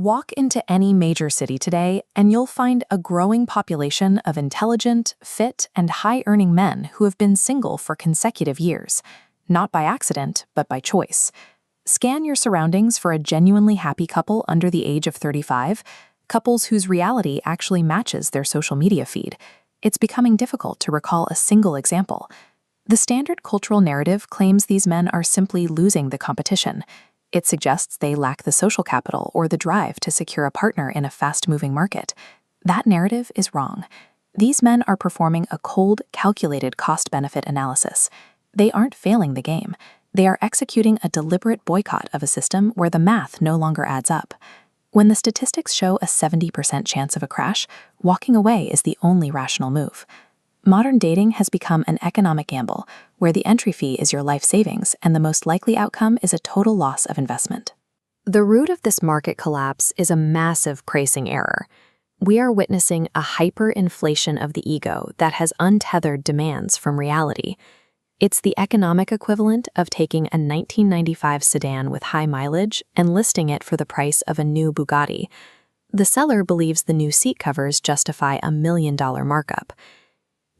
Walk into any major city today, and you'll find a growing population of intelligent, fit, and high-earning men who have been single for consecutive years, not by accident, but by choice. Scan your surroundings for a genuinely happy couple under the age of 35, couples whose reality actually matches their social media feed. It's becoming difficult to recall a single example. The standard cultural narrative claims these men are simply losing the competition. It suggests they lack the social capital or the drive to secure a partner in a fast-moving market. That narrative is wrong. These men are performing a cold, calculated cost-benefit analysis. They aren't failing the game. They are executing a deliberate boycott of a system where the math no longer adds up. When the statistics show a 70% chance of a crash, walking away is the only rational move. Modern dating has become an economic gamble, where the entry fee is your life savings and the most likely outcome is a total loss of investment. The root of this market collapse is a massive pricing error. We are witnessing a hyperinflation of the ego that has untethered demands from reality. It's the economic equivalent of taking a 1995 sedan with high mileage and listing it for the price of a new Bugatti. The seller believes the new seat covers justify a $1 million markup.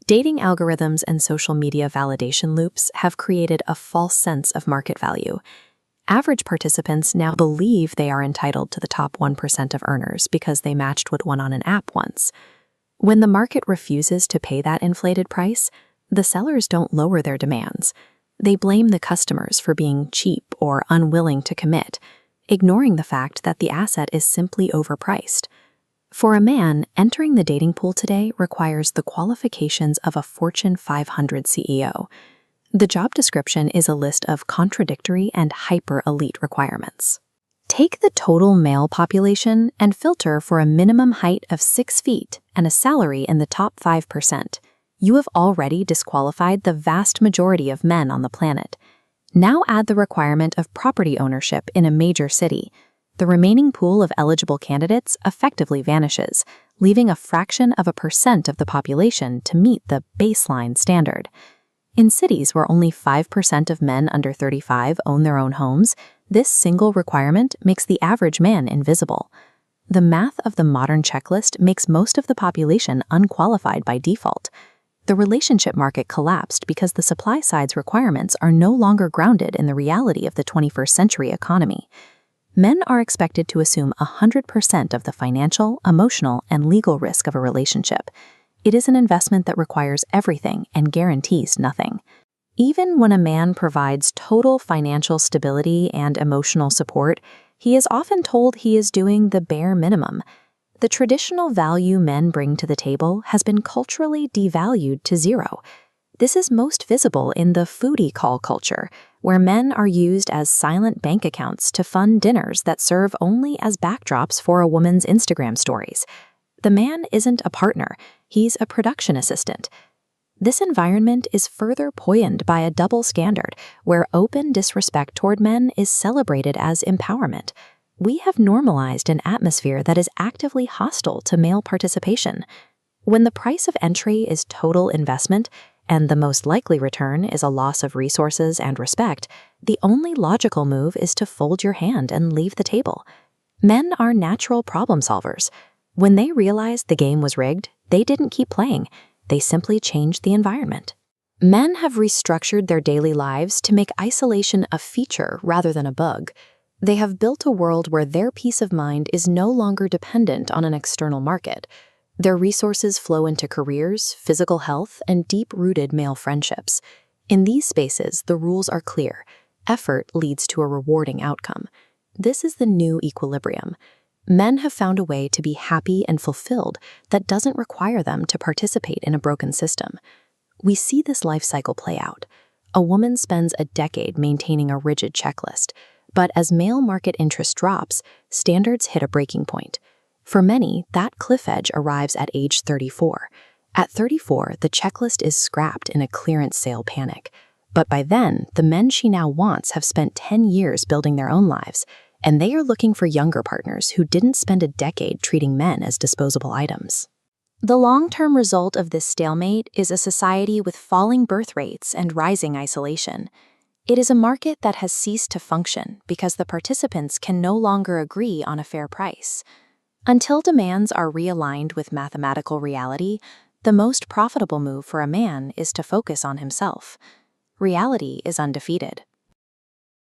Dating algorithms and social media validation loops have created a false sense of market value. Average participants now believe they are entitled to the top 1% of earners because they matched with one on an app once. When the market refuses to pay that inflated price, the sellers don't lower their demands. They blame the customers for being cheap or unwilling to commit, ignoring the fact that the asset is simply overpriced. For a man, entering the dating pool today requires the qualifications of a Fortune 500 CEO. The job description is a list of contradictory and hyper-elite requirements. Take the total male population and filter for a minimum height of 6 feet and a salary in the top 5%. You have already disqualified the vast majority of men on the planet. Now add the requirement of property ownership in a major city. The remaining pool of eligible candidates effectively vanishes, leaving a fraction of a percent of the population to meet the baseline standard. In cities where only 5% of men under 35 own their own homes, this single requirement makes the average man invisible. The math of the modern checklist makes most of the population unqualified by default. The relationship market collapsed because the supply side's requirements are no longer grounded in the reality of the 21st century economy. Men are expected to assume 100% of the financial, emotional, and legal risk of a relationship. It is an investment that requires everything and guarantees nothing. Even when a man provides total financial stability and emotional support, he is often told he is doing the bare minimum. The traditional value men bring to the table has been culturally devalued to zero. This is most visible in the foodie call culture, where men are used as silent bank accounts to fund dinners that serve only as backdrops for a woman's Instagram stories. The man isn't a partner, he's a production assistant. This environment is further poisoned by a double standard, where open disrespect toward men is celebrated as empowerment. We have normalized an atmosphere that is actively hostile to male participation. When the price of entry is total investment, and the most likely return is a loss of resources and respect, the only logical move is to fold your hand and leave the table. Men are natural problem solvers. When they realized the game was rigged, they didn't keep playing. They simply changed the environment. Men have restructured their daily lives to make isolation a feature rather than a bug. They have built a world where their peace of mind is no longer dependent on an external market. Their resources flow into careers, physical health, and deep-rooted male friendships. In these spaces, the rules are clear. Effort leads to a rewarding outcome. This is the new equilibrium. Men have found a way to be happy and fulfilled that doesn't require them to participate in a broken system. We see this life cycle play out. A woman spends a decade maintaining a rigid checklist, but as male market interest drops, standards hit a breaking point. For many, that cliff edge arrives at age 34. At 34, the checklist is scrapped in a clearance sale panic. But by then, the men she now wants have spent 10 years building their own lives, and they are looking for younger partners who didn't spend a decade treating men as disposable items. The long-term result of this stalemate is a society with falling birth rates and rising isolation. It is a market that has ceased to function because the participants can no longer agree on a fair price. Until demands are realigned with mathematical reality, the most profitable move for a man is to focus on himself. Reality is undefeated.